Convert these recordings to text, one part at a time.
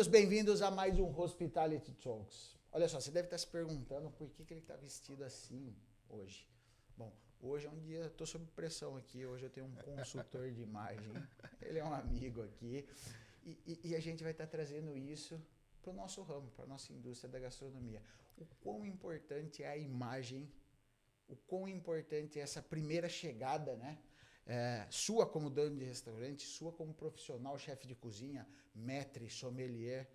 bem-vindos a mais um Hospitality Talks. Olha só, você deve estar se perguntando por que ele está vestido assim hoje. Bom, hoje é um dia, estou sob pressão aqui, hoje eu tenho um consultor de imagem, ele é um amigo aqui, e a gente vai estar trazendo isso para o nosso ramo, para a nossa indústria da gastronomia. O quão importante é a imagem, o quão importante é essa primeira chegada, né? Sua como dono de restaurante, sua como profissional, chefe de cozinha, maître, sommelier.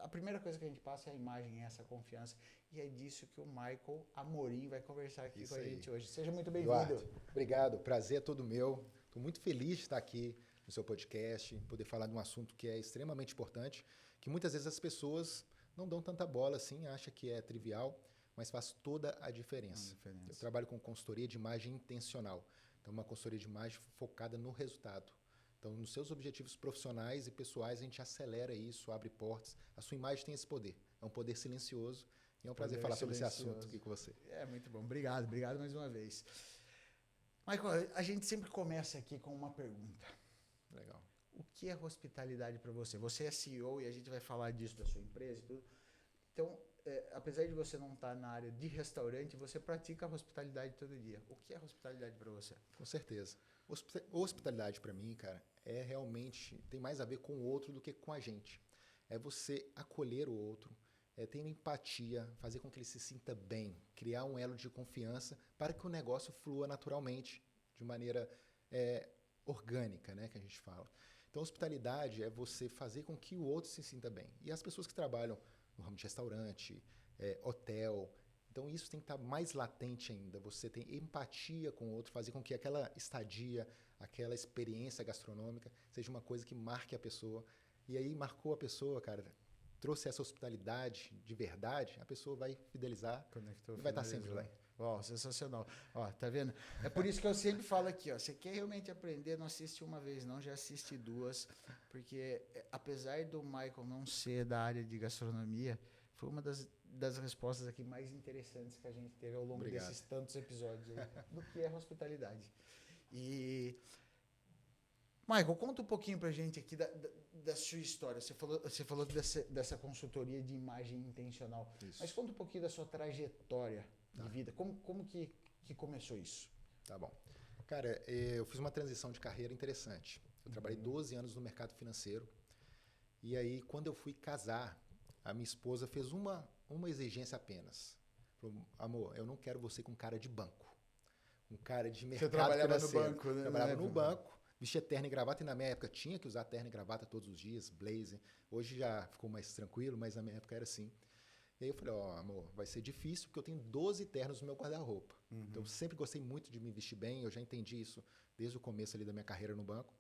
A primeira coisa que a gente passa é a imagem, é essa confiança. E é disso que o Michael Amorim vai conversar aqui com a gente hoje. Seja muito bem-vindo. Obrigado, prazer é todo meu. Estou muito feliz de estar aqui no seu podcast, poder falar de um assunto que é extremamente importante, que muitas vezes as pessoas não dão tanta bola assim, acham que é trivial, mas faz toda a diferença. Eu trabalho com consultoria de imagem intencional. Então, uma consultoria de imagem focada no resultado. Então, nos seus objetivos profissionais e pessoais, a gente acelera isso, abre portas. A sua imagem tem esse poder. É um poder silencioso. E é um prazer falar sobre esse assunto aqui com você. É, muito bom. Obrigado mais uma vez. Michael, a gente sempre começa aqui com uma pergunta. Legal. O que é hospitalidade para você? Você é CEO e a gente vai falar disso da sua empresa e tudo. Então, apesar de você não estar na área de restaurante, você pratica a hospitalidade todo dia. O que é hospitalidade para você? Com certeza. Hospitalidade para mim, cara, é realmente, tem mais a ver com o outro do que com a gente. É você acolher o outro, ter empatia, fazer com que ele se sinta bem, criar um elo de confiança para que o negócio flua naturalmente, de maneira orgânica, né, que a gente fala. Então, hospitalidade é você fazer com que o outro se sinta bem. E as pessoas que trabalham no ramo de restaurante, hotel. Então, isso tem que estar mais latente ainda. Você tem empatia com o outro, fazer com que aquela estadia, aquela experiência gastronômica seja uma coisa que marque a pessoa. E aí, marcou a pessoa, cara, trouxe essa hospitalidade de verdade, a pessoa vai fidelizar. Conectou, e vai estar sempre lá. Ó, sensacional. Ó, tá vendo? É por isso que eu sempre falo aqui, ó, você quer realmente aprender, não assiste uma vez não, já assiste duas, porque apesar do Michael não ser da área de gastronomia, foi uma das respostas aqui mais interessantes que a gente teve ao longo desses tantos episódios aí, do que é hospitalidade. E Michael, conta um pouquinho pra gente aqui da sua história. Você falou dessa consultoria de imagem intencional. Isso. Mas conta um pouquinho da sua trajetória de vida. Como que começou isso? Tá bom. Cara, eu fiz uma transição de carreira interessante. Eu trabalhei 12 anos no mercado financeiro. E aí, quando eu fui casar, a minha esposa fez uma exigência apenas. Falou, amor, eu não quero você com cara de banco. Com cara de mercado financeiro. Você trabalhava no banco, né? Trabalhava no banco. Vestia terno e gravata, e na minha época tinha que usar terno e gravata todos os dias, blazer. Hoje já ficou mais tranquilo, mas na minha época era assim. E aí eu falei, amor, vai ser difícil porque eu tenho 12 ternos no meu guarda-roupa. Então eu sempre gostei muito de me vestir bem, eu já entendi isso desde o começo ali da minha carreira no banco.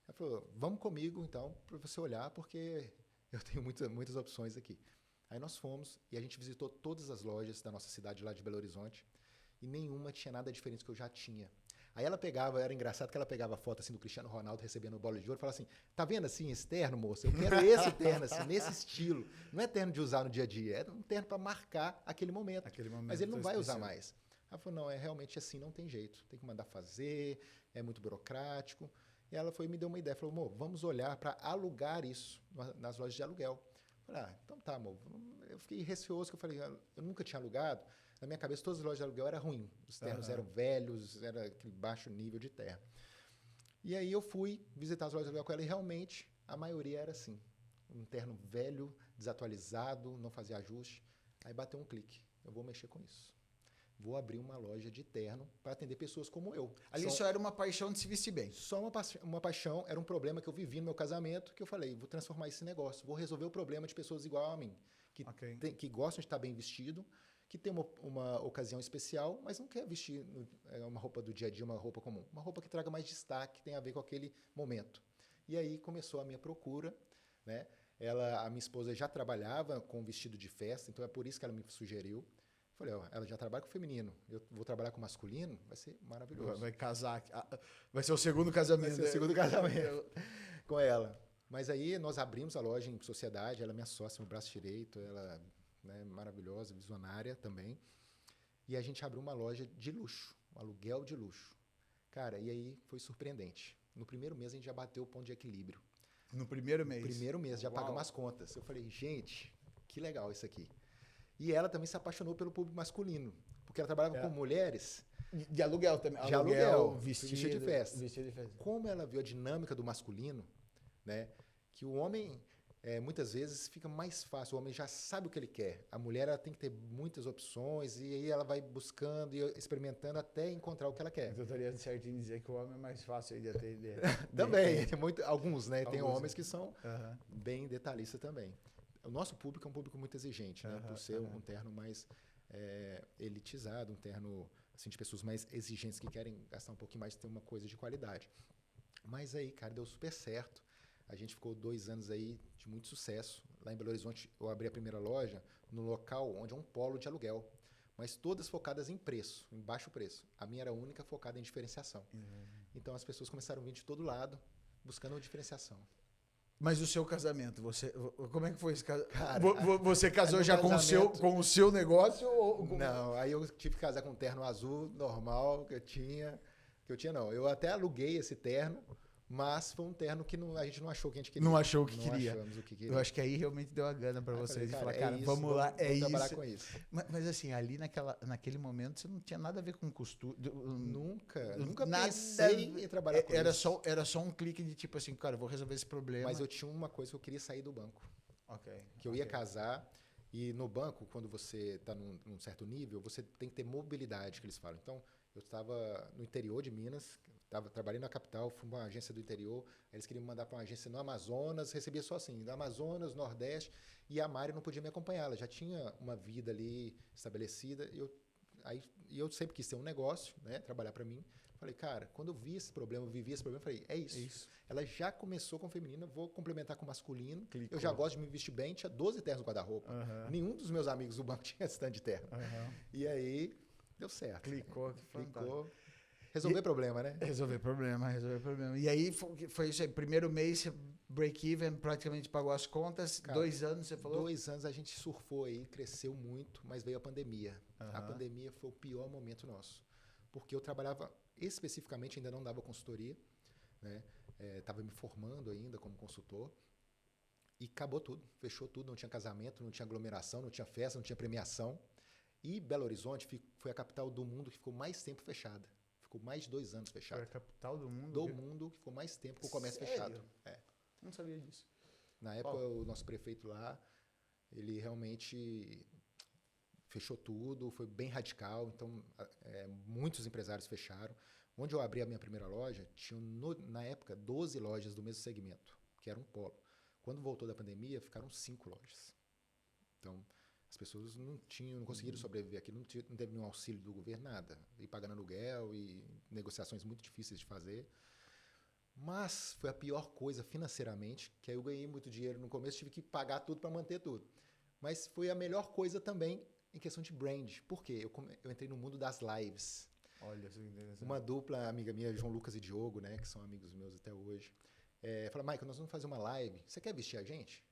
Ela falou, vamos comigo então, para você olhar, porque eu tenho muitas opções aqui. Aí nós fomos e a gente visitou todas as lojas da nossa cidade lá de Belo Horizonte e nenhuma tinha nada diferente do que eu já tinha. Aí ela pegava, era engraçado que ela pegava a foto assim do Cristiano Ronaldo recebendo o bola de ouro e falava assim, tá vendo assim esse terno, moça? Eu quero esse terno, assim, nesse estilo. Não é terno de usar no dia a dia, é um terno para marcar aquele momento. Mas ele não vai usar mais. Ela falou, não, realmente assim não tem jeito, tem que mandar fazer, é muito burocrático. E ela foi e me deu uma ideia, falou, amor, vamos olhar para alugar isso nas lojas de aluguel. Eu falei, então tá, amor. Eu fiquei receoso, que eu falei, eu nunca tinha alugado. Na minha cabeça, todas as lojas de aluguel eram ruins. Os ternos eram velhos, era aquele baixo nível de terno. E aí eu fui visitar as lojas de aluguel com ela e realmente a maioria era assim. Um terno velho, desatualizado, não fazia ajuste. Aí bateu um clique. Eu vou mexer com isso. Vou abrir uma loja de terno para atender pessoas como eu. Ali só era uma paixão de se vestir bem. Só uma paixão, era um problema que eu vivi no meu casamento, que eu falei, vou transformar esse negócio, vou resolver o problema de pessoas igual a mim, que gostam de estar bem vestido, que tem uma ocasião especial, mas não quer vestir uma roupa do dia a dia, uma roupa comum. Uma roupa que traga mais destaque, que tem a ver com aquele momento. E aí começou a minha procura, né? A minha esposa já trabalhava com vestido de festa, então é por isso que ela me sugeriu. Falei, ela já trabalha com o feminino, eu vou trabalhar com o masculino, vai ser maravilhoso. Vai casar, vai ser o segundo casamento. Vai ser o segundo casamento com ela. Mas aí nós abrimos a loja em sociedade, ela é minha sócia, meu braço direito, ela maravilhosa, visionária também. E a gente abriu uma loja de luxo, um aluguel de luxo. Cara, e aí foi surpreendente. No primeiro mês a gente já bateu o ponto de equilíbrio. No primeiro mês? No primeiro mês, já Uau. pagamos as contas. Eu falei, gente, que legal isso aqui. E ela também se apaixonou pelo público masculino, porque ela trabalhava com mulheres... De aluguel também. De aluguel, vestido de festa. Vestido de festa. Como ela viu a dinâmica do masculino, né? Que o homem, muitas vezes, fica mais fácil. O homem já sabe o que ele quer. A mulher ela tem que ter muitas opções e aí ela vai buscando e experimentando até encontrar o que ela quer. Eu estaria certo em dizer que o homem é mais fácil de atender. Também, alguns, né? Tem Alguns, homens que são bem detalhistas também. O nosso público é um público muito exigente, né? Por ser um terno mais elitizado, um terno assim, de pessoas mais exigentes que querem gastar um pouquinho mais e ter uma coisa de qualidade. Mas aí, cara, deu super certo. A gente ficou 2 anos aí de muito sucesso. Lá em Belo Horizonte, eu abri a primeira loja no local onde é um polo de aluguel. Mas todas focadas em preço, em baixo preço. A minha era a única focada em diferenciação. Então as pessoas começaram a vir de todo lado, buscando uma diferenciação. Mas o seu casamento, como é que foi esse casamento? Cara, você casou já com o seu negócio? Não, aí eu tive que casar com um terno azul normal que eu tinha. Não, eu até aluguei esse terno, mas foi um terno que a gente não achou o que a gente queria. Não achou o que queria. Achamos o que queria. Eu acho que aí realmente deu a gana para vocês. Falei, falar, cara, isso, vamos lá, vamos trabalhar com isso. Mas assim, ali naquele momento você não tinha nada a ver com costura. Nunca pensei em trabalhar com isso. Era só um clique de tipo assim, cara, eu vou resolver esse problema. Mas eu tinha uma coisa que eu queria sair do banco. Ok. Que eu ia casar e no banco, quando você está num certo nível, você tem que ter mobilidade, que eles falam. Então, eu estava no interior de Minas, trabalhei na capital, fui para uma agência do interior, eles queriam me mandar para uma agência no Amazonas, recebia só assim, do Amazonas, Nordeste, e a Mari não podia me acompanhar, ela já tinha uma vida ali estabelecida, e eu sempre quis ter um negócio, né, trabalhar para mim. Falei, cara, quando eu vi esse problema, eu vivi esse problema, falei, é isso. Ela já começou com feminino, vou complementar com masculino. Clicou. Eu já gosto de me vestir bem, tinha 12 ternos no guarda-roupa. Nenhum dos meus amigos do banco tinha stand de terno. E aí, deu certo. Clicou. Resolver problema, né? Resolver problema. E aí, foi isso aí, primeiro mês, break-even, praticamente pagou as contas, cara, 2 anos, você falou? 2 anos a gente surfou aí, cresceu muito, mas veio a pandemia. A pandemia foi o pior momento nosso. Porque eu trabalhava especificamente, ainda não dava consultoria, né? Estava me formando ainda como consultor e acabou tudo, fechou tudo, não tinha casamento, não tinha aglomeração, não tinha festa, não tinha premiação. E Belo Horizonte foi a capital do mundo que ficou mais tempo fechada. Ficou mais de 2 anos fechada. Foi a capital do mundo? Do mundo que ficou mais tempo com o comércio fechado. Não sabia disso. Na época, o nosso prefeito lá, ele realmente fechou tudo, foi bem radical, então muitos empresários fecharam. Onde eu abri a minha primeira loja, tinha na época 12 lojas do mesmo segmento, que era um polo. Quando voltou da pandemia, ficaram 5 lojas. Então, as pessoas não conseguiram sobreviver aqui, não teve nenhum auxílio do governo, nada. E pagando aluguel e negociações muito difíceis de fazer. Mas foi a pior coisa financeiramente, que aí eu ganhei muito dinheiro no começo, tive que pagar tudo para manter tudo. Mas foi a melhor coisa também em questão de brand. Por quê? Eu entrei no mundo das lives. Olha, isso é interessante. Uma dupla amiga minha, João Lucas e Diogo, né, que são amigos meus até hoje, falaram, Michael, nós vamos fazer uma live, você quer vestir a gente?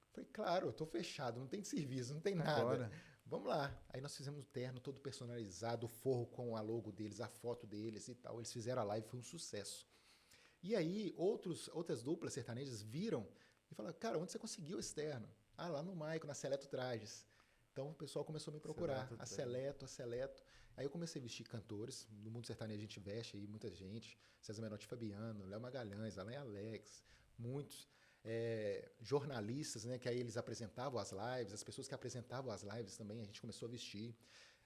Eu falei, claro, eu tô fechado, não tem serviço, não tem nada. Agora. Vamos lá. Aí nós fizemos um terno todo personalizado, o forro com a logo deles, a foto deles e tal. Eles fizeram a live, foi um sucesso. E aí, outras duplas sertanejas viram e falaram, cara, onde você conseguiu esse terno? Ah, lá no Maico, na Seleto Trajes. Então, o pessoal começou a me procurar. A Seleto. Aí eu comecei a vestir cantores. No mundo sertanejo a gente veste aí muita gente. César Menotti Fabiano, Léo Magalhães, Alain Alex, muitos. Jornalistas, né, que aí eles apresentavam as lives. As pessoas que apresentavam as lives também, a gente começou a vestir.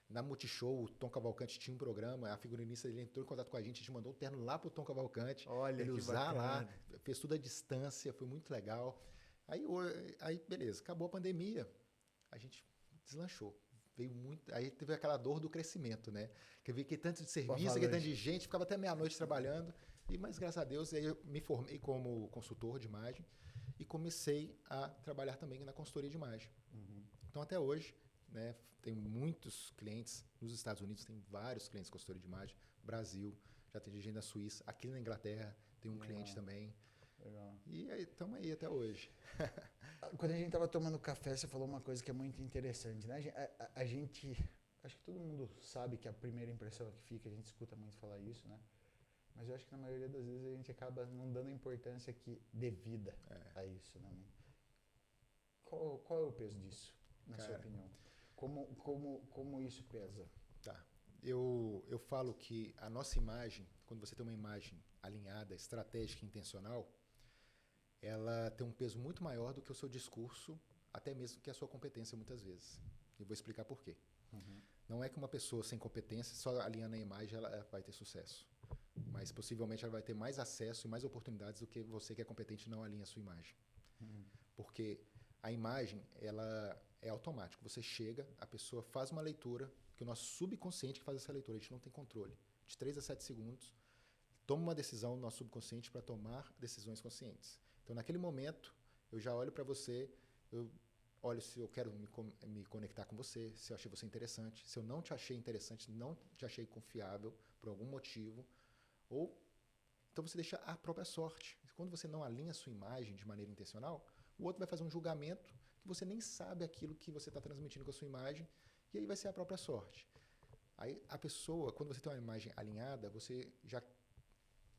Na Multishow, o Tom Cavalcante tinha um programa, a figurinista ele entrou em contato com a gente mandou o terno lá pro Tom Cavalcante. Olha, ele que usar bacana. lá, fez tudo à distância, foi muito legal. Aí beleza, acabou a pandemia, a gente deslanchou. Veio muito, aí teve aquela dor do crescimento, né? Que eu vi que tanto de serviço, que tanto de gente, ficava até meia-noite trabalhando. Mas graças a Deus, aí eu me formei como consultor de imagem e comecei a trabalhar também na consultoria de imagem. Então até hoje, né, tem muitos clientes nos Estados Unidos, tem vários clientes consultoria de imagem, Brasil, já tem gente na Suíça, aqui na Inglaterra tem um cliente também. Legal. E aí estamos aí até hoje. Quando a gente estava tomando café, você falou uma coisa que é muito interessante, né? A gente, acho que todo mundo sabe que a primeira impressão é que fica, a gente escuta muito falar isso, né? Mas eu acho que na maioria das vezes a gente acaba não dando a importância devida a isso, né? Qual é o peso disso, na sua opinião? Como isso pesa? Tá. Eu falo que a nossa imagem, quando você tem uma imagem alinhada, estratégica e intencional, ela tem um peso muito maior do que o seu discurso, até mesmo que a sua competência, muitas vezes. E vou explicar por quê. Não é que uma pessoa sem competência, só alinhando a imagem, ela vai ter sucesso. Mas possivelmente ela vai ter mais acesso e mais oportunidades do que você que é competente e não alinha a sua imagem. Porque a imagem, ela é automática. Você chega, a pessoa faz uma leitura, que o nosso subconsciente que faz essa leitura, a gente não tem controle. De 3 a 7 segundos, toma uma decisão no nosso subconsciente para tomar decisões conscientes. Então, naquele momento, eu já olho para você, eu olho se eu quero me conectar com você, se eu achei você interessante, se eu não te achei interessante, não te achei confiável por algum motivo, ou então você deixa a própria sorte. Quando você não alinha a sua imagem de maneira intencional, o outro vai fazer um julgamento que você nem sabe aquilo que você está transmitindo com a sua imagem, e aí vai ser a própria sorte. Aí a pessoa, quando você tem uma imagem alinhada, você já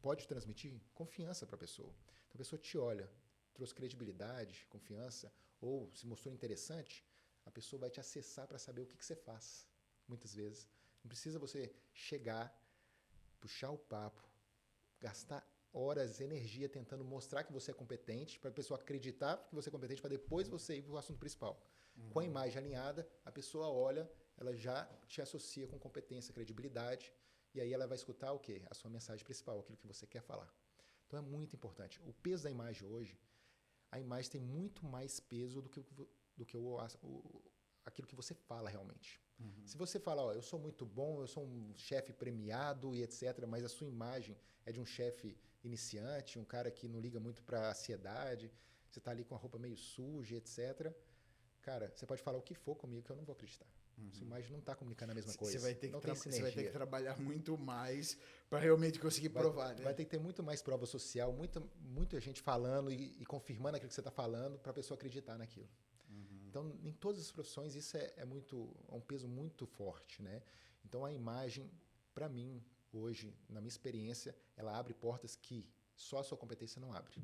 pode transmitir confiança para a pessoa. Então a pessoa te olha, trouxe credibilidade, confiança, ou se mostrou interessante, a pessoa vai te acessar para saber o que você faz, muitas vezes. Não precisa você chegar, puxar o papo, gastar horas, energia tentando mostrar que você é competente, para a pessoa acreditar que você é competente, para depois você ir para o assunto principal. Com a imagem alinhada, a pessoa olha, ela já te associa com competência, credibilidade, e aí ela vai escutar o quê? A sua mensagem principal, aquilo que você quer falar. Então é muito importante. O peso da imagem hoje, a imagem tem muito mais peso do que aquilo que você fala realmente. Se você fala, ó, eu sou muito bom, eu sou um chefe premiado e etc., mas a sua imagem é de um chefe iniciante, um cara que não liga muito para a ansiedade, você está ali com a roupa meio suja, etc., cara, você pode falar o que for comigo que eu não vou acreditar. Sua imagem não está comunicando a mesma coisa. Você vai ter não tem você vai ter que trabalhar muito mais para realmente conseguir provar, né? Vai ter que ter muito mais prova social, muita gente falando e confirmando aquilo que você está falando para a pessoa acreditar naquilo. Então, em todas as profissões, isso é um peso muito forte, né? Então, a imagem, para mim, hoje, na minha experiência, ela abre portas que só a sua competência não abre.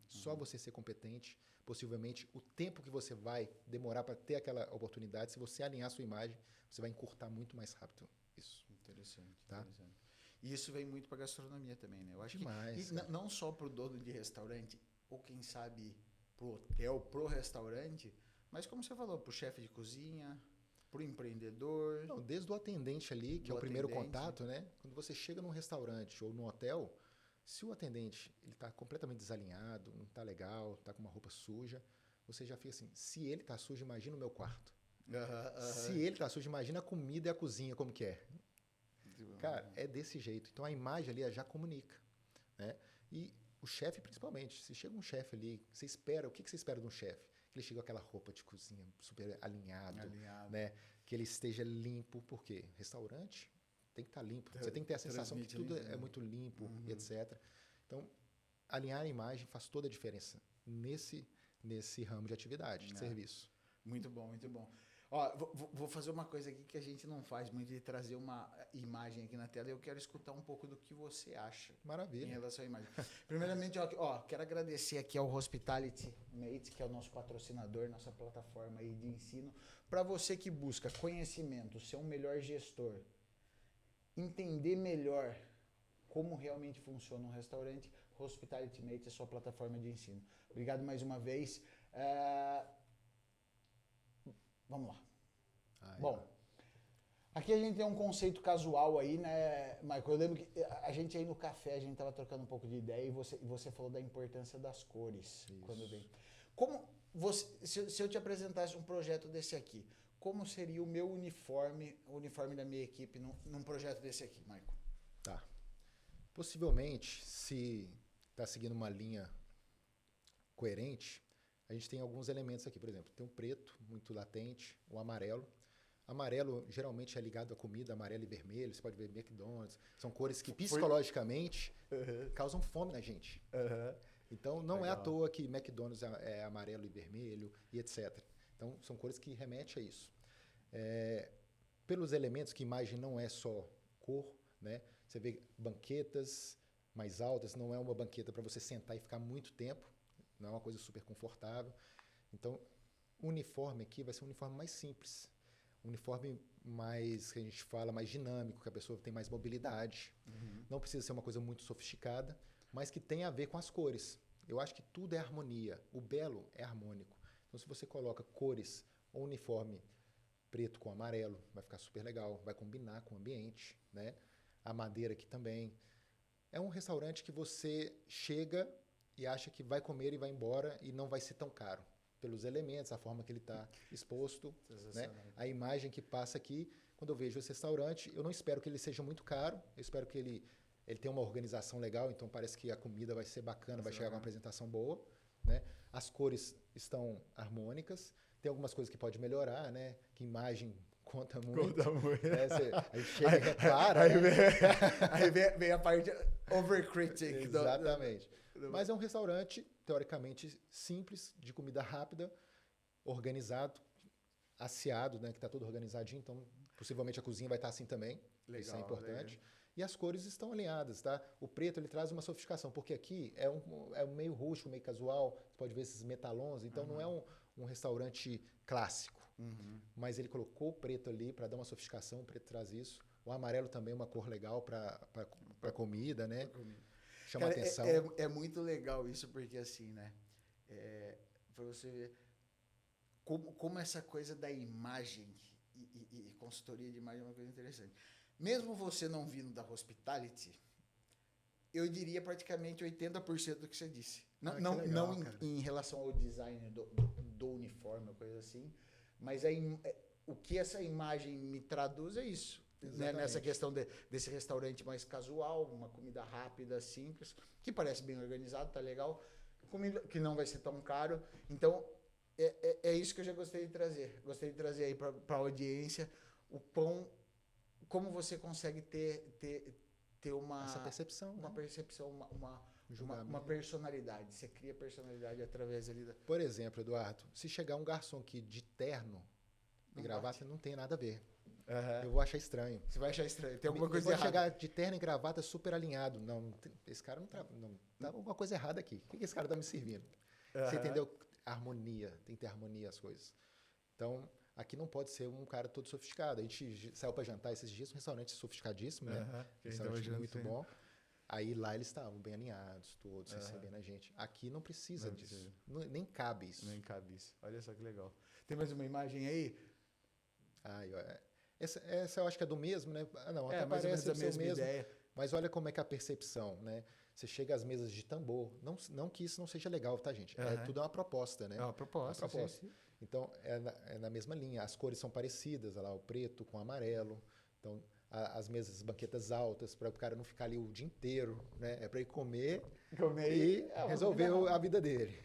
Só você ser competente, possivelmente, o tempo que você vai demorar para ter aquela oportunidade, se você alinhar a sua imagem, você vai encurtar muito mais rápido isso. Interessante, tá? Interessante. E isso vem muito para gastronomia também, né? Eu acho demais, que não só para o dono de restaurante, ou quem sabe para o hotel, para o restaurante, mas como você falou, para o chefe de cozinha, para o empreendedor. Não, desde o atendente ali, que é o primeiro contato, né? Quando você chega num restaurante ou num hotel, se o atendente ele está completamente desalinhado, não está legal, está com uma roupa suja, você já fica assim, se ele está sujo, imagina o meu quarto. Se ele está sujo, imagina a comida e a cozinha como que é. Cara, é desse jeito. Então a imagem ali já comunica, né? E o chefe principalmente, se chega um chefe ali, você espera, o que você espera de um chefe? Que ele chegue com aquela roupa de cozinha super alinhado, né? Que ele esteja limpo, por quê? Restaurante tem que estar limpo. Você tem que ter a sensação que tudo é muito limpo, e etc. Então, alinhar a imagem faz toda a diferença nesse ramo de atividade, de serviço. Muito bom, muito bom. Ó, vou fazer uma coisa aqui que a gente não faz muito, de trazer uma imagem aqui na tela, e eu quero escutar um pouco do que você acha. Maravilha. Em relação à imagem. Primeiramente, quero agradecer aqui ao Hospitality Mates, que é o nosso patrocinador, nossa plataforma aí de ensino. Para você que busca conhecimento, ser um melhor gestor, entender melhor como realmente funciona um restaurante, Hospitality Mates é a sua plataforma de ensino. Obrigado mais uma vez. Vamos lá. Bom, aqui a gente tem um conceito casual aí, né, Michael? Eu lembro que a gente aí no café, a gente tava trocando um pouco de ideia e você falou da importância das cores. Isso. Quando vem. Se eu te apresentasse um projeto desse aqui, como seria o meu uniforme, o uniforme da minha equipe num projeto desse aqui, Michael? Tá. Possivelmente, se está seguindo uma linha coerente, a gente tem alguns elementos aqui, por exemplo, tem um preto, muito latente, o amarelo. Amarelo geralmente é ligado à comida, amarelo e vermelho, você pode ver McDonald's, são cores que psicologicamente causam fome na gente. Então não é à toa que McDonald's é amarelo e vermelho e etc. Então são cores que remetem a isso. Pelos elementos, que imagem não é só cor, né? Você vê banquetas mais altas, não é uma banqueta para você sentar e ficar muito tempo, não é uma coisa super confortável. Então, o uniforme aqui vai ser um uniforme mais simples, um uniforme mais, que a gente fala, mais dinâmico, que a pessoa tem mais mobilidade. Não precisa ser uma coisa muito sofisticada, mas que tem a ver com as cores. Eu acho que tudo é harmonia. O belo é harmônico. Então, se você coloca cores ou uniforme preto com amarelo, vai ficar super legal, vai combinar com o ambiente, né? A madeira aqui também. É um restaurante que você chega e acha que vai comer e vai embora e não vai ser tão caro. Pelos elementos, a forma que ele está exposto, né? A imagem que passa aqui. Quando eu vejo esse restaurante, eu não espero que ele seja muito caro, eu espero que ele tenha uma organização legal, então parece que a comida vai ser bacana, vai chegar com uma apresentação boa, né? As cores estão harmônicas, tem algumas coisas que pode melhorar, né? Que imagem conta muito. Conta muito. Né? Aí chega e repara. Aí vem a parte overcritic. Exatamente. Mas é um restaurante, teoricamente, simples, de comida rápida, organizado, asseado, né? Que está tudo organizadinho, então possivelmente a cozinha vai estar assim também. Legal, isso é importante. Legal. E as cores estão alinhadas, tá? O preto, ele traz uma sofisticação, porque aqui é um meio rústico, meio casual, você pode ver esses metalons, então não é um restaurante clássico. Mas ele colocou o preto ali para dar uma sofisticação, o preto traz isso. O amarelo também é uma cor legal para comida, né? Chama atenção. É muito legal isso, porque assim, né? Para você ver como essa coisa da imagem e consultoria de imagem é uma coisa interessante. Mesmo você não vindo da hospitality, eu diria praticamente 80% do que você disse. Não em relação ao design do uniforme, coisa assim, mas o que essa imagem me traduz é isso. Né? Nessa questão desse restaurante mais casual, uma comida rápida, simples, que parece bem organizado, tá legal, comida que não vai ser tão caro. Então, é isso que eu já gostei de trazer. Gostei de trazer aí para a audiência o pão. Como você consegue ter essa percepção, uma percepção, uma personalidade. Você cria personalidade através ali da... Por exemplo, Eduardo, se chegar um garçom aqui de terno e gravata, não tem nada a ver. Eu vou achar estranho. Você vai achar estranho. Tem alguma coisa errada. errada. Chegar de terno e gravata super alinhado. Não, esse cara não tá alguma coisa errada aqui. O que esse cara tá me servindo? Você entendeu? Harmonia. Tem que ter harmonia as coisas. Então, aqui não pode ser um cara todo sofisticado. A gente saiu para jantar esses dias, um restaurante sofisticadíssimo, né? Restaurante muito bom. Aí lá eles estavam bem alinhados, todos recebendo a gente. Aqui não precisa disso. Nem cabe isso. Nem cabe isso. Olha só que legal. Tem mais uma imagem aí? Essa eu acho que é do mesmo, né? Não, até mais parece ou menos a mesma mesmo, ideia. Mas olha como é que é a percepção, né? Você chega às mesas de tambor. Não que isso não seja legal, tá, gente? Tudo é uma proposta, né? É uma proposta. Sim. Então, é na mesma linha. As cores são parecidas, olha lá, o preto com o amarelo. Então, as mesas, banquetas altas, para o cara não ficar ali o dia inteiro, né? É para ir comer e resolver a vida dele.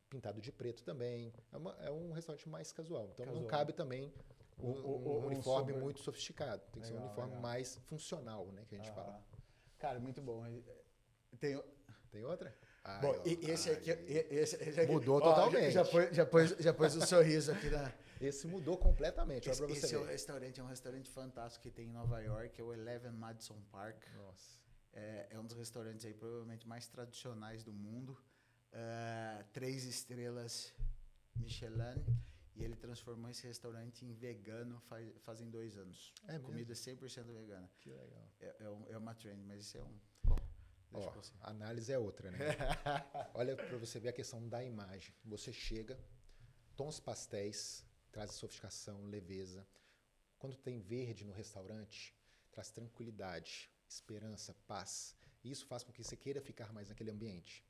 Pintado de preto também. É um restaurante mais casual. Então, não cabe também um uniforme muito sofisticado. Tem que ser um uniforme mais funcional, né? Que a gente fala. Cara, muito bom. Tem outra? Bom, esse aqui mudou totalmente. Já pôs o sorriso aqui na... Esse mudou completamente. Esse é um restaurante fantástico que tem em Nova York, é o Eleven Madison Park. Nossa. É um dos restaurantes aí provavelmente mais tradicionais do mundo. 3 estrelas Michelin. E ele transformou esse restaurante em vegano fazem 2 anos. Comida 100% vegana. Que legal. É uma trend, mas isso é um... Bom, a análise é outra, né? Olha para você ver a questão da imagem. Você chega, tons pastéis, traz sofisticação, leveza. Quando tem verde no restaurante, traz tranquilidade, esperança, paz. E isso faz com que você queira ficar mais naquele ambiente.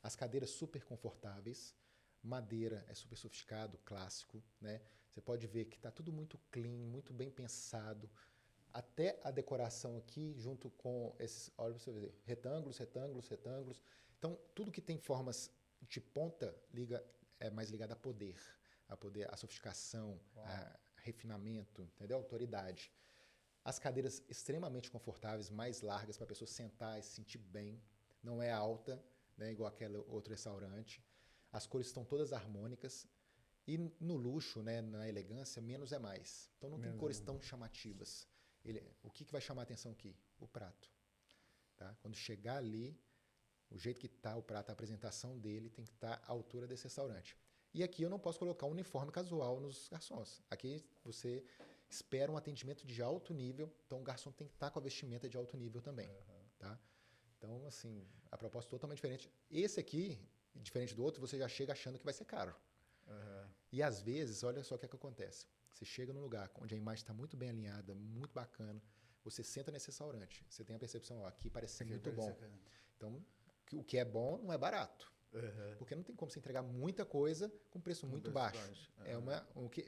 As cadeiras super confortáveis, madeira é super sofisticado, clássico, né? Você pode ver que está tudo muito clean, muito bem pensado. Até a decoração aqui, junto com esses, olha você ver, retângulos. Então, tudo que tem formas de ponta é mais ligado a poder, a sofisticação, a refinamento, entendeu? Autoridade. As cadeiras extremamente confortáveis, mais largas para a pessoa sentar e se sentir bem. Não é alta, né, igual aquele outro restaurante. As cores estão todas harmônicas. E no luxo, né, na elegância, menos é mais. Então não tem cores tão chamativas. O que vai chamar a atenção aqui? O prato. Tá? Quando chegar ali, o jeito que está o prato, a apresentação dele tem que estar à altura desse restaurante. E aqui eu não posso colocar um uniforme casual nos garçons. Aqui você espera um atendimento de alto nível, então o garçom tem que estar com a vestimenta de alto nível também. Tá? Então, assim, a proposta é totalmente diferente. Esse aqui, diferente do outro, você já chega achando que vai ser caro. E às vezes, olha só o que acontece. Você chega num lugar onde a imagem está muito bem alinhada, muito bacana, você senta nesse restaurante, você tem a percepção, ó, aqui parece ser muito bom. Então, o que é bom não é barato. Porque não tem como você entregar muita coisa com preço muito baixo. É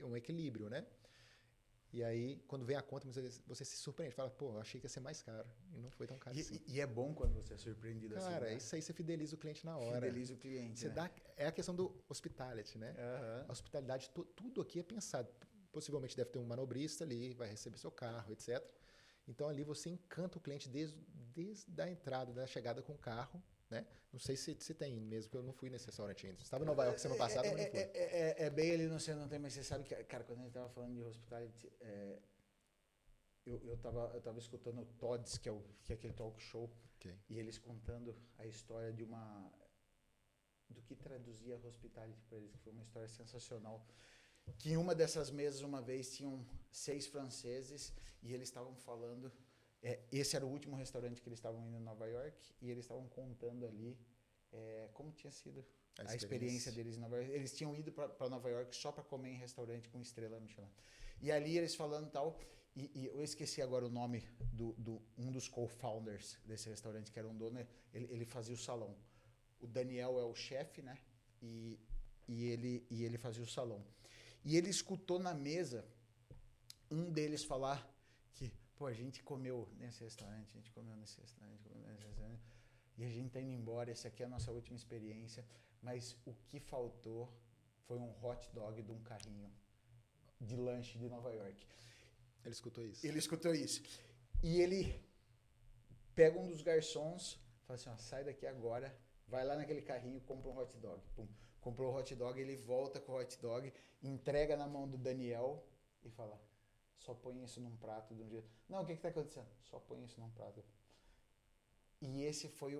um equilíbrio, né? E aí, quando vem a conta, você se surpreende. Fala, pô, eu achei que ia ser mais caro. E não foi tão caro assim. E é bom quando você é surpreendido assim. Cara, isso aí você fideliza o cliente na hora. Fideliza o cliente, você né? É a questão do hospitality, né? A hospitalidade, tudo aqui é pensado. Possivelmente deve ter um manobrista ali, vai receber seu carro, etc. Então, ali você encanta o cliente desde a entrada, da chegada com o carro, né? Não sei se tem mesmo, porque eu não fui nesse restaurante ainda. Você estava em Nova York semana passada, mas não fui. É bem ali no centro, não tem, mas você sabe que, cara, quando a gente estava falando de hospitality, eu tava escutando o Todd's, que é aquele talk show, e eles contando a história do que traduzia hospitality para eles, que foi uma história sensacional. Que em uma dessas mesas, uma vez, tinham 6 franceses e eles estavam falando. Esse era o último restaurante que eles estavam indo em Nova York e eles estavam contando ali como tinha sido a experiência deles em Nova York. Eles tinham ido para Nova York só para comer em restaurante com estrela Michelin. E ali eles falando tal, e eu esqueci agora o nome um dos co-founders desse restaurante, que era um dono, ele fazia o salão. O Daniel é o chefe, né? E ele fazia o salão. E ele escutou na mesa um deles falar que, pô, a gente comeu nesse restaurante, a gente comeu nesse restaurante, e a gente tá indo embora, essa aqui é a nossa última experiência, mas o que faltou foi um hot dog de um carrinho de lanche de Nova York. Ele escutou isso? Ele escutou isso. E ele pega um dos garçons, fala assim, ó, sai daqui agora, vai lá naquele carrinho, compra um hot dog. Pum. Comprou o hot dog, ele volta com o hot dog, entrega na mão do Daniel e fala, só põe isso num prato de um jeito. Não, o que está acontecendo? Só põe isso num prato. E esse foi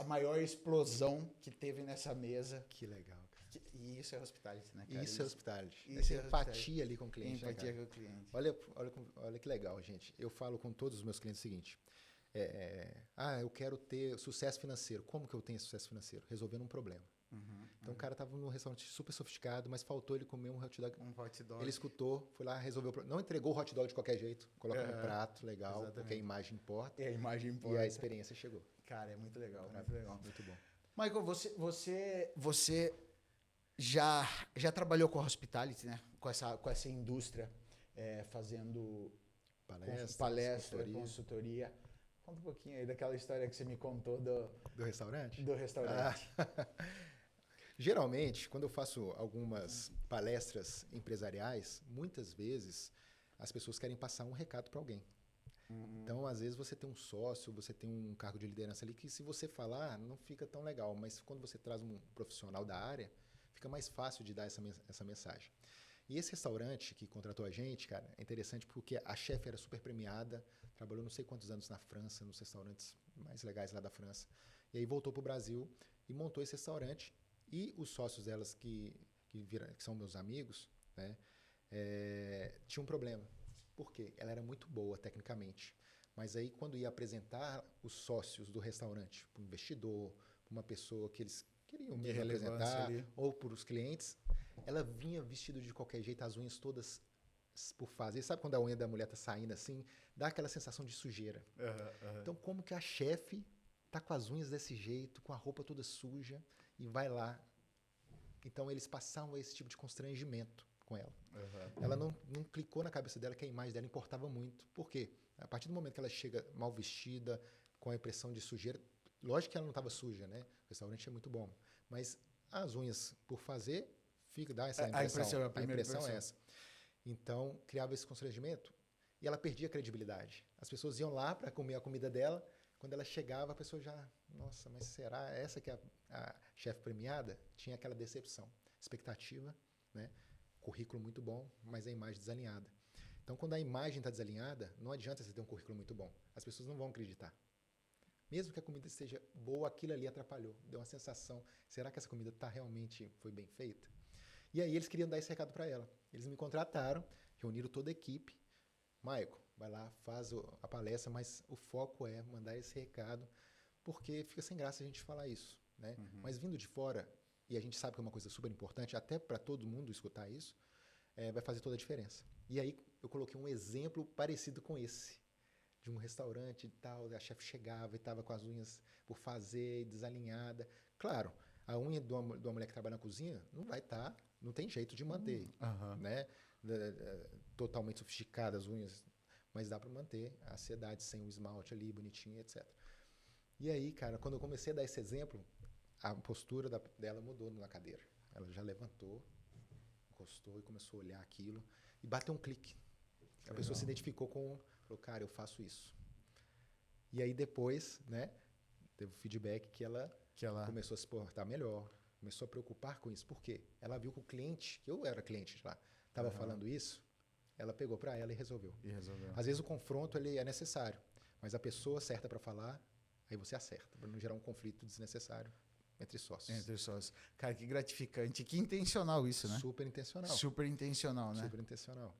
a maior explosão que teve nessa mesa. Que legal, cara. E isso é hospitality, né, cara? Isso é hospitality. Isso é empatia ali com o cliente. Empatia com o cliente. Olha que legal, gente. Eu falo com todos os meus clientes o seguinte. Eu quero ter sucesso financeiro. Como que eu tenho sucesso financeiro? Resolvendo um problema. Então o cara estava num restaurante super sofisticado, mas faltou ele comer um hot dog. Ele escutou, foi lá, resolveu o problema. Não entregou o hot dog de qualquer jeito, coloca no prato, legal, exatamente. Porque a imagem importa. A imagem importa. E a experiência chegou. Cara, é muito legal, muito legal. Muito bom. Michael, você já trabalhou com a hospitality, né? Com essa indústria, fazendo palestra, consultoria. Conta um pouquinho aí daquela história que você me contou do restaurante? Do restaurante. Geralmente, quando eu faço algumas palestras empresariais, muitas vezes as pessoas querem passar um recado para alguém. Então, às vezes, você tem um sócio, você tem um cargo de liderança ali que se você falar, não fica tão legal. Mas quando você traz um profissional da área, fica mais fácil de dar essa mensagem. E esse restaurante que contratou a gente, cara, é interessante porque a chefe era super premiada, trabalhou não sei quantos anos na França, nos restaurantes mais legais lá da França. E aí voltou para o Brasil e montou esse restaurante. E os sócios delas, que são meus amigos, né, tinham um problema. Por quê? Ela era muito boa tecnicamente. Mas aí, quando ia apresentar os sócios do restaurante para um investidor, para uma pessoa que eles queriam mesmo apresentar, ali, ou para os clientes, ela vinha vestida de qualquer jeito, as unhas todas por fazer. Sabe quando a unha da mulher está saindo assim? Dá aquela sensação de sujeira. Então, como que a chefe tá com as unhas desse jeito, com a roupa toda suja, e vai lá? Então, eles passavam esse tipo de constrangimento com ela. Ela não clicou na cabeça dela que a imagem dela importava muito. Por quê? A partir do momento que ela chega mal vestida, com a impressão de sujeira, lógico que ela não estava suja, né? O restaurante é muito bom. Mas as unhas por fazer, dá essa impressão. A impressão é essa. Então, criava esse constrangimento e ela perdia a credibilidade. As pessoas iam lá para comer a comida dela. Quando ela chegava, a pessoa já... Nossa, mas será essa que é a chefe premiada? Tinha aquela decepção. Expectativa, né? Currículo muito bom, mas a imagem desalinhada. Então, quando a imagem está desalinhada, não adianta você ter um currículo muito bom. As pessoas não vão acreditar. Mesmo que a comida esteja boa, aquilo ali atrapalhou. Deu uma sensação, será que essa comida foi bem feita? E aí eles queriam dar esse recado para ela. Eles me contrataram, reuniram toda a equipe. Maico, vai lá, faz a palestra, mas o foco é mandar esse recado, porque fica sem graça a gente falar isso, né? Mas vindo de fora, e a gente sabe que é uma coisa super importante, até para todo mundo escutar isso, vai fazer toda a diferença. E aí eu coloquei um exemplo parecido com esse, de um restaurante e tal, a chefe chegava e estava com as unhas por fazer, desalinhada. Claro, a unha de uma mulher que trabalha na cozinha não vai estar, não tem jeito de manter, né? Totalmente sofisticadas as unhas, mas dá para manter a seriedade sem o esmalte ali, bonitinho, etc. E aí, cara, quando eu comecei a dar esse exemplo, a postura dela mudou na cadeira. Ela já levantou, encostou e começou a olhar aquilo e bateu um clique. A pessoa se identificou falou, cara, eu faço isso. E aí depois, né, teve feedback que ela começou a se portar melhor, começou a preocupar com isso. Por quê? Ela viu que o cliente, que eu era cliente lá, estava falando isso, ela pegou para ela e resolveu. Às vezes o confronto ele é necessário, mas a pessoa certa para falar, aí você acerta, para não gerar um conflito desnecessário entre sócios. Cara, que gratificante, que intencional isso, né? Super intencional. Super intencional, né? Super intencional.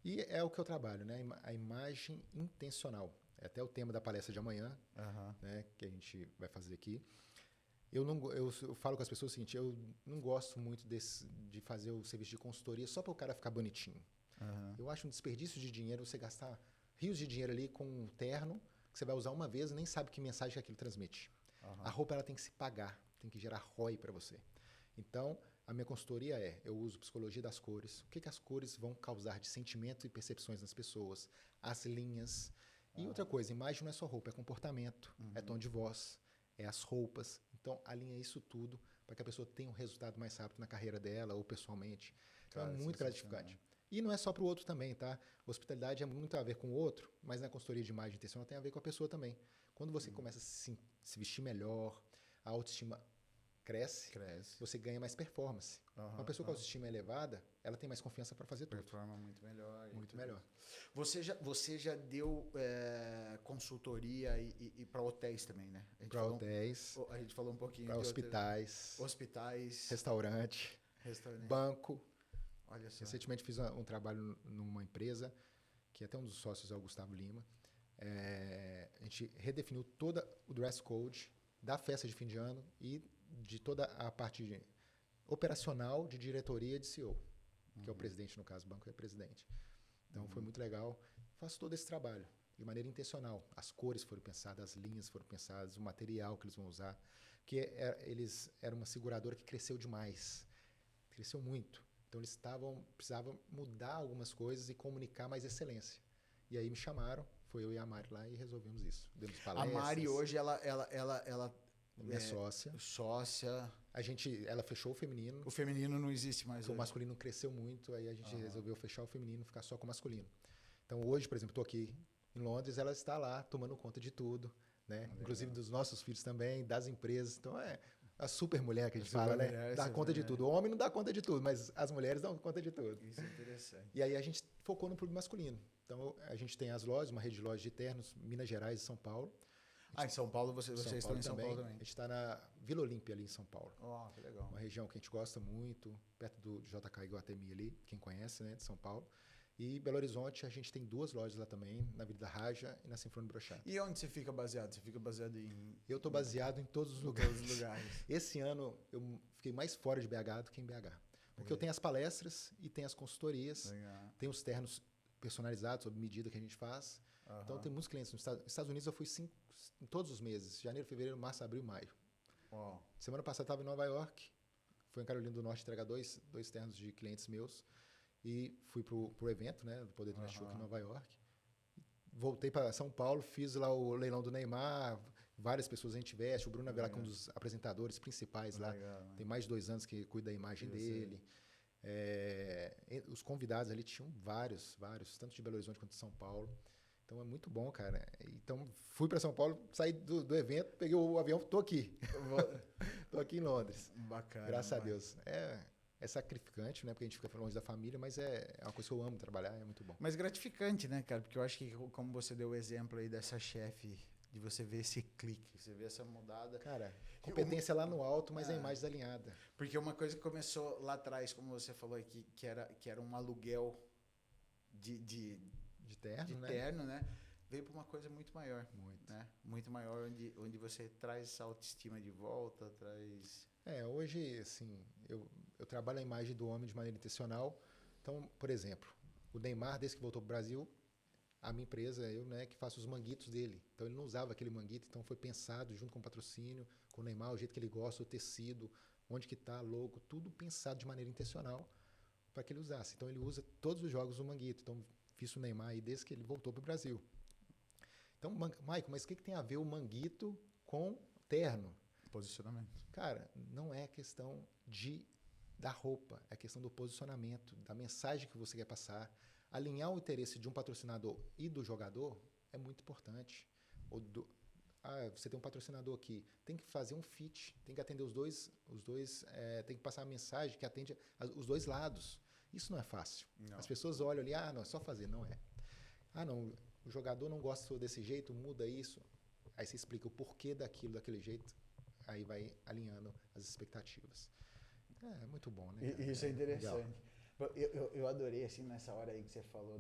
E é o que eu trabalho, né? A imagem intencional. É até o tema da palestra de amanhã, né? Que a gente vai fazer aqui. Eu falo com as pessoas o seguinte, eu não gosto muito de fazer o serviço de consultoria só para o cara ficar bonitinho. Eu acho um desperdício de dinheiro você gastar rios de dinheiro ali com um terno que você vai usar uma vez e nem sabe que mensagem que aquilo transmite. A roupa ela tem que se pagar, tem que gerar ROI para você. Então, a minha consultoria eu uso psicologia das cores. O que as cores vão causar de sentimento e percepções nas pessoas, as linhas. E outra coisa, imagem não é só roupa, é comportamento, é tom de voz, é as roupas. Então, alinha isso tudo para que a pessoa tenha um resultado mais rápido na carreira dela ou pessoalmente. Então, é muito gratificante. E não é só para o outro também, tá? Hospitalidade é muito a ver com o outro, mas na consultoria de imagem intencional tem a ver com a pessoa também. Quando você começa a se vestir melhor, a autoestima cresce, você ganha mais performance. Uma pessoa com autoestima elevada, ela tem mais confiança para fazer tudo. Performa muito melhor. Muito melhor. Você já deu consultoria e para hotéis também, né? Para hotéis. A gente falou um pouquinho para hospitais. Hospitais. Restaurante. Banco. Olha só. Recentemente fiz um trabalho numa empresa, que até um dos sócios é o Gustavo Lima. A gente redefiniu todo o dress code da festa de fim de ano e de toda a parte operacional de diretoria de CEO, que é o presidente, no caso, o banco é presidente. Então, foi muito legal. Faço todo esse trabalho de maneira intencional. As cores foram pensadas, as linhas foram pensadas, o material que eles vão usar. Porque eles eram uma seguradora que cresceu demais. Cresceu muito. Então, eles precisavam mudar algumas coisas e comunicar mais excelência. E aí me chamaram, foi eu e a Mari lá e resolvemos isso. Demos palestras. A Mari hoje, ela minha sócia. Ela fechou o feminino. O feminino não existe mais. O masculino cresceu muito, aí a gente resolveu fechar o feminino e ficar só com o masculino. Então hoje, por exemplo, estou aqui em Londres, ela está lá tomando conta de tudo, né? Inclusive dos nossos filhos também, das empresas. Então a super mulher que a gente fala, né? Dá conta de tudo. O homem não dá conta de tudo, mas as mulheres dão conta de tudo. Isso é interessante. E aí a gente focou no público masculino. Então a gente tem as lojas, uma rede de lojas de ternos, Minas Gerais e São Paulo. Em São Paulo, vocês estão em São Paulo também? A gente está na Vila Olímpia, ali em São Paulo. Que legal. Uma região que a gente gosta muito, perto do JK Iguatemi ali, quem conhece, né, de São Paulo. E Belo Horizonte, a gente tem 2 lojas lá também, na Avenida Raja e na Sinfônia Brochado. E onde você fica baseado? Você fica baseado em... Eu estou baseado em todos os lugares. Esse ano, eu fiquei mais fora de BH do que em BH. Porque eu tenho as palestras e tenho as consultorias, tem os ternos personalizados, sob medida que a gente faz. Então, tem muitos clientes. Nos Estados Unidos, eu fui em todos os meses. Janeiro, fevereiro, março, abril, maio. Semana passada, estava em Nova York. Fui em Carolina do Norte entregar dois ternos de clientes meus. E fui pro evento, né? Do Poder Network em Nova York. Voltei para São Paulo, fiz lá o leilão do Neymar. Várias pessoas a gente veste. O Bruno Avelar, que é um dos apresentadores principais lá. Tem mais de 2 anos que cuida da imagem dele. Os convidados ali tinham vários, tanto de Belo Horizonte quanto de São Paulo. Então é muito bom, cara. Então fui para São Paulo, saí do evento, peguei o avião, tô aqui. Tô aqui em Londres. Bacana. Graças a Deus. É sacrificante, né? Porque a gente fica longe da família, mas é uma coisa que eu amo trabalhar, é muito bom. Mas gratificante, né, cara? Porque eu acho que, como você deu o exemplo aí dessa chefe, de você ver esse clique, você ver essa mudada. Cara, competência lá no alto, mas a imagem desalinhada. Porque uma coisa que começou lá atrás, como você falou aqui, que era um aluguel de terno, né? Veio para uma coisa muito maior. Muito. Né? Muito maior, onde você traz essa autoestima de volta, traz... Hoje, assim, eu trabalho a imagem do homem de maneira intencional. Então, por exemplo, o Neymar, desde que voltou para o Brasil, a minha empresa, eu, né, que faço os manguitos dele. Então, ele não usava aquele manguito, então foi pensado junto com o patrocínio, com o Neymar, o jeito que ele gosta, o tecido, onde que está, logo, tudo pensado de maneira intencional para que ele usasse. Então, ele usa todos os jogos o manguito. Então, fiz o Neymar aí desde que ele voltou para o Brasil. Então, Maicon, mas o que tem a ver o manguito com terno? Posicionamento. Cara, não é questão da roupa, é questão do posicionamento, da mensagem que você quer passar. Alinhar o interesse de um patrocinador e do jogador é muito importante. Você tem um patrocinador aqui, tem que fazer um fit, tem que atender os dois tem que passar a mensagem que atende os dois lados. Isso não é fácil. Não. As pessoas olham ali, não, é só fazer. Não é. Não, o jogador não gosta desse jeito, muda isso. Aí você explica o porquê daquele jeito. Aí vai alinhando as expectativas. É muito bom, né? Isso é interessante. Eu adorei, assim, nessa hora aí que você falou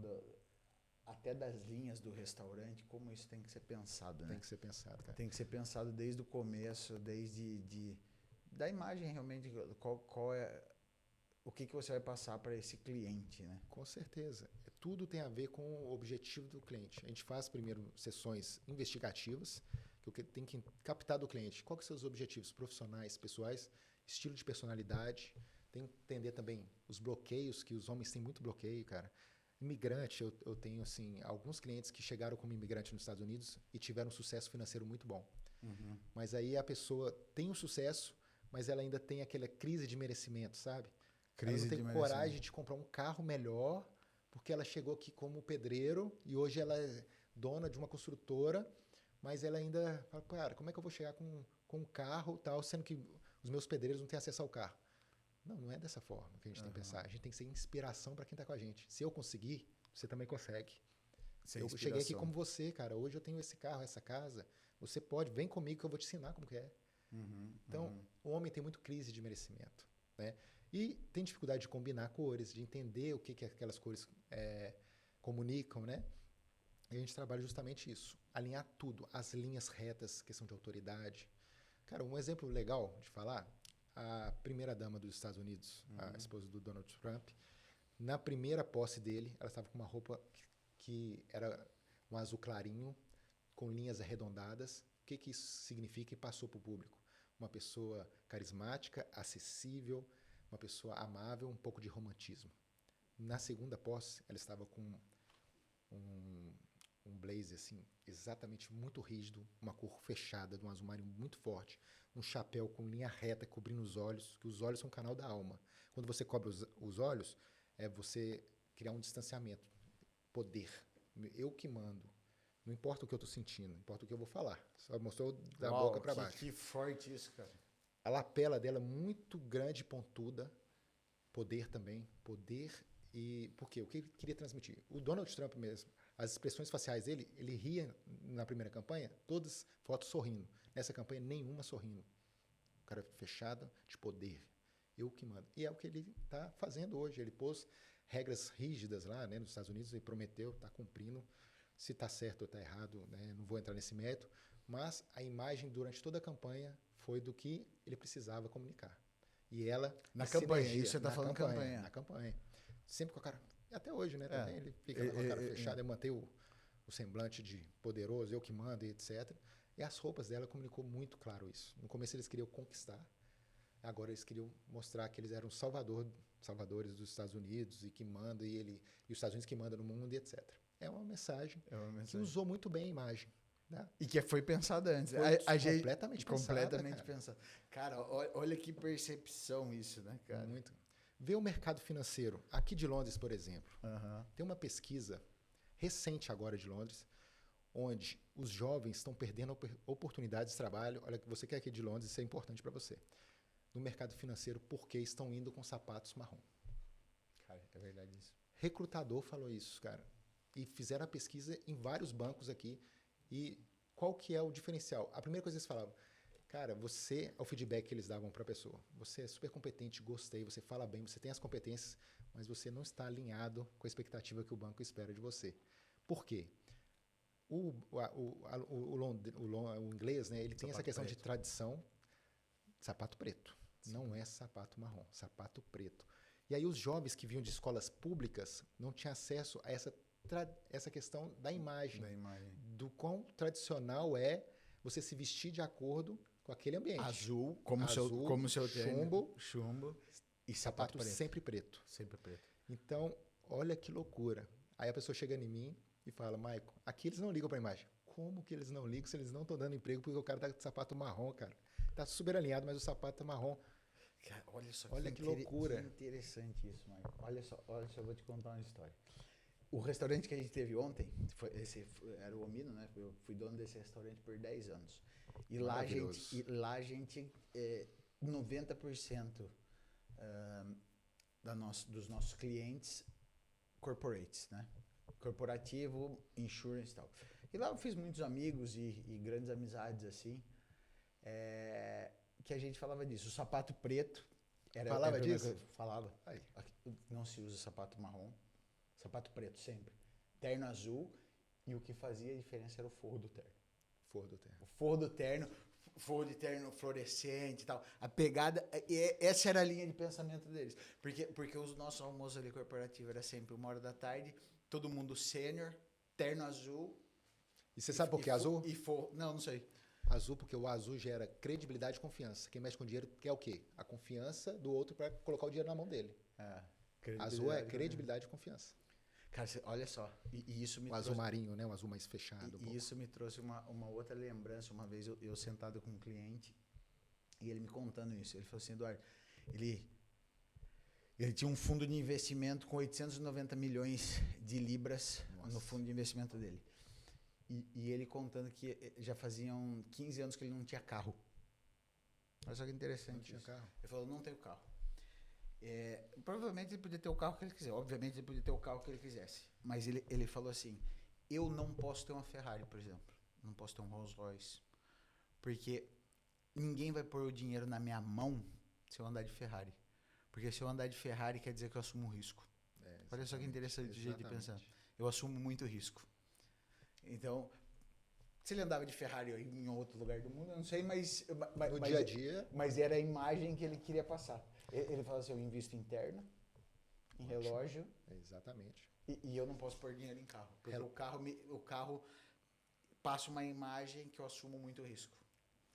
até das linhas do restaurante, como isso tem que ser pensado, né? Tem que ser pensado, cara. Tem que ser pensado desde o começo, da imagem realmente, qual é... O que você vai passar para esse cliente, né? Com certeza. Tudo tem a ver com o objetivo do cliente. A gente faz primeiro sessões investigativas, que tem que captar do cliente. Quais são os objetivos profissionais, pessoais, estilo de personalidade. Tem que entender também os bloqueios, que os homens têm muito bloqueio, cara. Imigrante, eu tenho, assim, alguns clientes que chegaram como imigrante nos Estados Unidos e tiveram um sucesso financeiro muito bom. Uhum. Mas aí a pessoa tem um sucesso, mas ela ainda tem aquela crise de merecimento, sabe? Ela não tem coragem de comprar um carro melhor, porque ela chegou aqui como pedreiro e hoje ela é dona de uma construtora, mas ela ainda fala, cara, como é que eu vou chegar com um carro tal, sendo que os meus pedreiros não têm acesso ao carro? Não é dessa forma que a gente tem que pensar. A gente tem que ser inspiração para quem está com a gente. Se eu conseguir, você também consegue. Eu cheguei aqui como você, cara. Hoje eu tenho esse carro, essa casa. Você pode, vem comigo que eu vou te ensinar como que é. Então, o homem tem muito crise de merecimento, né? E tem dificuldade de combinar cores, de entender o que aquelas cores comunicam, né? E a gente trabalha justamente isso. Alinhar tudo, as linhas retas, questão de autoridade. Cara, um exemplo legal de falar, a primeira-dama dos Estados Unidos, a esposa do Donald Trump, na primeira posse dele, ela estava com uma roupa que era um azul clarinho, com linhas arredondadas. O que isso significa e passou para o público? Uma pessoa carismática, acessível, uma pessoa amável, um pouco de romantismo. Na segunda posse, ela estava com um blazer assim, exatamente muito rígido, uma cor fechada, de um azul marinho muito forte, um chapéu com linha reta cobrindo os olhos, que os olhos são o canal da alma. Quando você cobre os olhos, é você criar um distanciamento, poder. Eu que mando. Não importa o que eu estou sentindo, importa o que eu vou falar. Só mostrou da boca para baixo. Que forte isso, cara. A lapela dela é muito grande e pontuda. Poder também. Poder e... Por quê? O que ele queria transmitir? O Donald Trump mesmo, as expressões faciais dele, ele ria na primeira campanha, todas fotos sorrindo. Nessa campanha, nenhuma sorrindo. O cara fechado de poder. Eu que mando. E é o que ele está fazendo hoje. Ele pôs regras rígidas lá, né, nos Estados Unidos, ele prometeu, está cumprindo. Se está certo ou está errado, né, não vou entrar nesse mérito, mas a imagem durante toda a campanha foi do que ele precisava comunicar. E ela... Na campanha, isso você está falando campanha. Na campanha. Sempre com a cara... Até hoje, né? Também ele fica com a cara fechada, manter o semblante de poderoso, eu que mando, etc. E as roupas dela comunicou muito claro isso. No começo eles queriam conquistar, agora eles queriam mostrar que eles eram salvadores dos Estados Unidos e que mandam, e os Estados Unidos que mandam no mundo, e etc. É uma mensagem que usou muito bem a imagem. Né? E que foi pensada antes. Completamente pensada. Cara, olha que percepção isso, né, cara? Muito. Vê o mercado financeiro. Aqui de Londres, por exemplo, tem uma pesquisa recente agora de Londres, onde os jovens estão perdendo oportunidades de trabalho. Olha, você que é aqui de Londres, isso é importante para você. no mercado financeiro porque estão indo com sapatos marrom. Cara, é verdade isso. Recrutador falou isso, cara. E fizeram a pesquisa em vários bancos aqui. E qual que é o diferencial? A primeira coisa que eles falavam, cara, você, é o feedback que eles davam para a pessoa. Você é super competente, gostei, você fala bem, você tem as competências, mas você não está alinhado com a expectativa que o banco espera de você. Por quê? O inglês, né, ele tem essa questão de tradição, sapato preto. Sim. Não é sapato marrom, sapato preto. E aí os jovens que vinham de escolas públicas não tinham acesso a essa questão da imagem. Do quão tradicional é você se vestir de acordo com aquele ambiente. Azul, como seu chumbo e sapato preto. Sempre preto. Sempre preto. Então, olha que loucura. Aí a pessoa chega em mim e fala, Maicon, aqui eles não ligam para a imagem. Como que eles não ligam se eles não estão dando emprego porque o cara tá de sapato marrom, cara? Tá super alinhado, mas o sapato tá marrom. Cara, olha que loucura. Que interessante isso, Maicon. Olha só, eu vou te contar uma história. O restaurante que a gente teve ontem, era o Omino, né? Eu fui dono desse restaurante por 10 anos. E lá a gente 90% dos nossos clientes corporates, né? Corporativo, insurance e tal. E lá eu fiz muitos amigos e grandes amizades, assim, que a gente falava disso. O sapato preto era... Falava disso? Falava. Aí. Não se usa sapato marrom. Sapato preto, sempre. Terno azul. E o que fazia a diferença era o forro do terno. O forro do terno, forro de terno fluorescente e tal. A pegada, essa era a linha de pensamento deles. Porque os nossos almoços ali corporativos era sempre 1h da tarde, todo mundo sênior, terno azul. E você sabe por que azul? Não sei. Azul, porque o azul gera credibilidade e confiança. Quem mexe com dinheiro quer o quê? A confiança do outro para colocar o dinheiro na mão dele. Azul é credibilidade e confiança. Cara, olha só, e isso me trouxe... azul marinho, né? Um azul mais fechado. E isso me trouxe uma outra lembrança. Uma vez eu sentado com um cliente e ele me contando isso. Ele falou assim, Eduardo, ele tinha um fundo de investimento com 890 milhões de libras no fundo de investimento dele. E ele contando que já faziam 15 anos que ele não tinha carro. Olha só que interessante. Não tinha carro. Ele falou, não tenho carro. Provavelmente ele podia ter o carro que ele quiser. Obviamente ele podia ter o carro que ele quisesse. Mas ele falou assim, eu não posso ter uma Ferrari, por exemplo. Não posso ter um Rolls Royce. Porque ninguém vai pôr o dinheiro na minha mão se eu andar de Ferrari. Porque se eu andar de Ferrari quer dizer que eu assumo risco. Olha só que interessante o jeito de pensar. Eu assumo muito risco. Então, se ele andava de Ferrari em outro lugar do mundo, eu não sei, mas no dia a dia. Mas era a imagem que ele queria passar. Ele fala assim, eu invisto em terno, em relógio. Exatamente. E eu não posso pôr dinheiro em carro. Porque o carro passa uma imagem que eu assumo muito risco.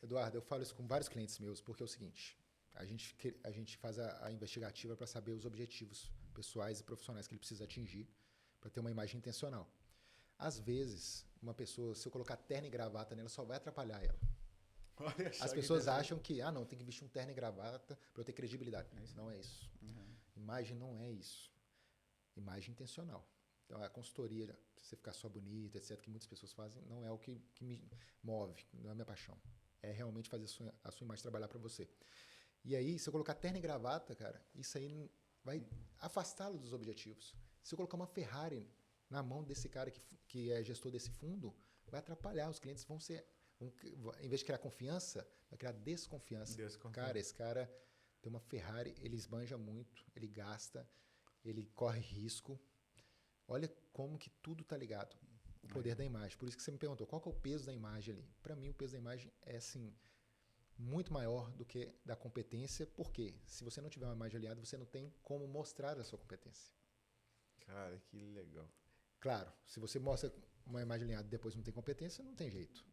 Eduardo, eu falo isso com vários clientes meus, porque é o seguinte, a gente faz a investigativa para saber os objetivos pessoais e profissionais que ele precisa atingir para ter uma imagem intencional. Às vezes, uma pessoa, se eu colocar terno e gravata nela, só vai atrapalhar ela. As pessoas acham que, não, tem que vestir um terno e gravata para eu ter credibilidade. Não é isso. Imagem não é isso. Imagem intencional. Então, a consultoria, você ficar só bonita, etc., que muitas pessoas fazem, não é o que me move, não é a minha paixão. É realmente fazer a sua imagem trabalhar para você. E aí, se eu colocar terno e gravata, cara, isso aí vai afastá-lo dos objetivos. Se eu colocar uma Ferrari na mão desse cara que é gestor desse fundo, vai atrapalhar. Os clientes vão ser... em vez de criar confiança, vai criar desconfiança. Cara, esse cara tem uma Ferrari, ele esbanja muito, ele gasta, ele corre risco. Olha como que tudo está ligado. O poder da imagem. Por isso que você me perguntou, qual que é o peso da imagem ali? Para mim, o peso da imagem é, assim, muito maior do que da competência. Por quê? Se você não tiver uma imagem aliada, você não tem como mostrar a sua competência. Cara, que legal. Claro, se você mostra uma imagem alinhada e depois não tem competência, não tem jeito.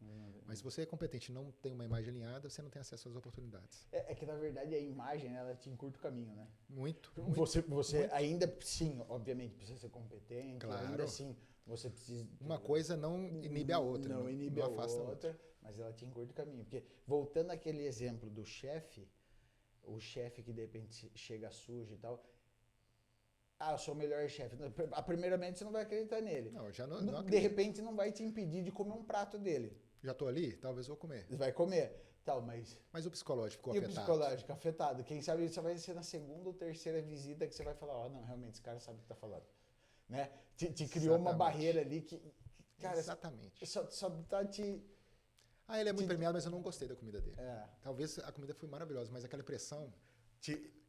Mas se você é competente e não tem uma imagem alinhada, você não tem acesso às oportunidades. É que, na verdade, a imagem, ela te encurta o caminho, né? Muito. Você muito. Ainda, sim, obviamente, precisa ser competente. Claro. Ainda assim, você precisa... Uma coisa não inibe a outra. Não inibe a outra, mas ela te encurta o caminho. Porque, voltando àquele exemplo do chefe, o chefe que, de repente, chega sujo e tal... eu sou o melhor chefe. Primeiramente, você não vai acreditar nele. Não, já não de repente, não vai te impedir de comer um prato dele. Já estou ali? Talvez vou comer. Vai comer. Então, mas... Mas o psicológico ficou E o afetado. psicológico afetado? Quem sabe isso vai ser na segunda ou terceira visita que você vai falar, não, realmente, esse cara sabe o que tá falando. Né? Te criou uma barreira ali que cara, Exatamente. só tá te... Ele é muito premiado, mas eu não gostei da comida dele. É. Talvez a comida foi maravilhosa, mas aquela impressão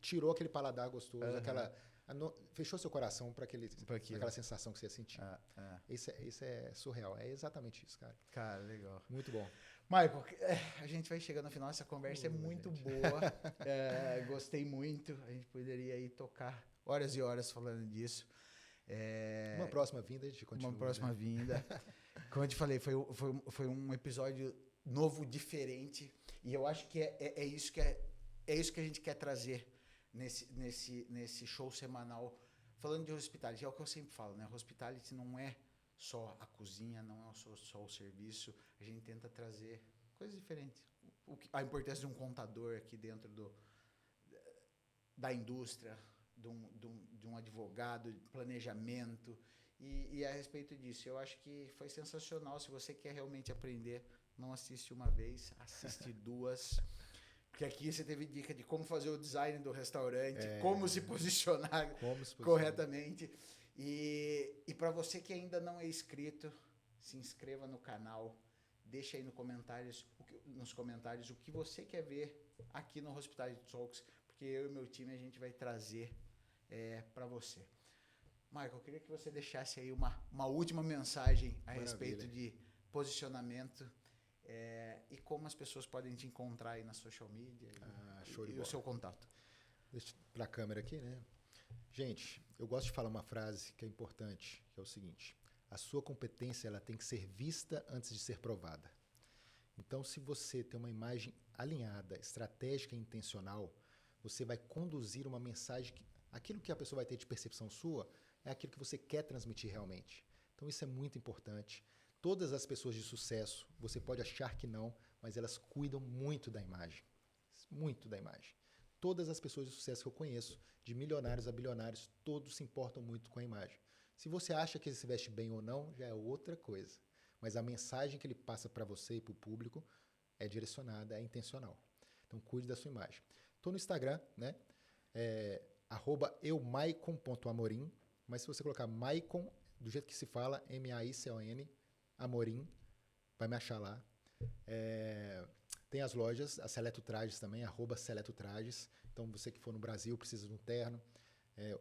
tirou aquele paladar gostoso, fechou seu coração para aquela sensação que você ia sentir. Isso é surreal. É exatamente isso, cara. Cara, legal. Muito bom. Michael, a gente vai chegando no final, essa conversa é muito boa. Gostei muito. A gente poderia aí tocar horas e horas falando disso. Uma próxima vinda a gente continua. Uma próxima vinda. Como eu te falei, foi um episódio novo, diferente. E eu acho que é isso que a gente quer trazer nesse show semanal. Falando de hospitality, é o que eu sempre falo, né? Hospitality não é só a cozinha, não é só o serviço. A gente tenta trazer coisas diferentes. A importância de um contador aqui dentro da indústria, de um advogado, de planejamento. E a respeito disso, eu acho que foi sensacional. Se você quer realmente aprender, não assiste uma vez, assiste duas. Porque aqui você teve dica de como fazer o design do restaurante, como se posicionar corretamente. E para você que ainda não é inscrito, se inscreva no canal, deixa aí nos comentários o que você quer ver aqui no Hospitality Talks, porque eu e meu time a gente vai trazer para você. Michael, eu queria que você deixasse aí uma última mensagem a respeito de posicionamento e como as pessoas podem te encontrar aí na social media e o seu contato. Deixa para a câmera aqui, né? Gente, eu gosto de falar uma frase que é importante, que é o seguinte: a sua competência ela tem que ser vista antes de ser provada. Então, se você tem uma imagem alinhada, estratégica e intencional, você vai conduzir uma mensagem aquilo que a pessoa vai ter de percepção sua é aquilo que você quer transmitir realmente. Então, isso é muito importante. Todas as pessoas de sucesso, você pode achar que não, mas elas cuidam muito da imagem. Muito da imagem. Todas as pessoas de sucesso que eu conheço, de milionários a bilionários, todos se importam muito com a imagem. Se você acha que ele se veste bem ou não, já é outra coisa. Mas a mensagem que ele passa para você e para o público é direcionada, é intencional. Então, cuide da sua imagem. Estou no Instagram, né? @eumaicon.amorim, mas se você colocar Maicon, do jeito que se fala, M-A-I-C-O-N, Amorim, vai me achar lá. Tem as lojas, a Seleto Trajes também, @Seleto Trajes. Então, você que for no Brasil, precisa de um terno.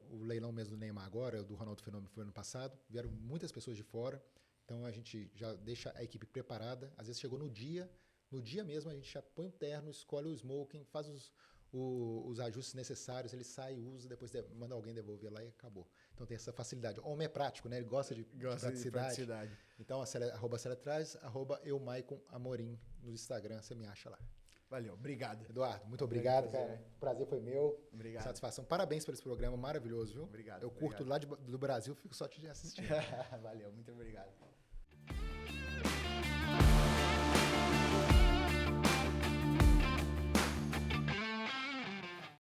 O leilão mesmo do Neymar agora, do Ronaldo Fenômeno, foi ano passado. Vieram muitas pessoas de fora. Então, a gente já deixa a equipe preparada. Às vezes, chegou no dia mesmo, a gente já põe o terno, escolhe o smoking, faz os ajustes necessários, ele sai, usa, depois manda alguém devolver lá e acabou. Então, tem essa facilidade. O homem é prático, né? Ele gosta de praticidade. Então, @Seletrajes, @EuMaicon.Amorim no Instagram, você me acha lá. Valeu, obrigado. Eduardo, muito obrigado, cara. O prazer foi meu. Obrigado. Satisfação. Parabéns por esse programa maravilhoso, viu? Obrigado. Eu curto lá do Brasil, fico só te assistindo. Valeu, muito obrigado.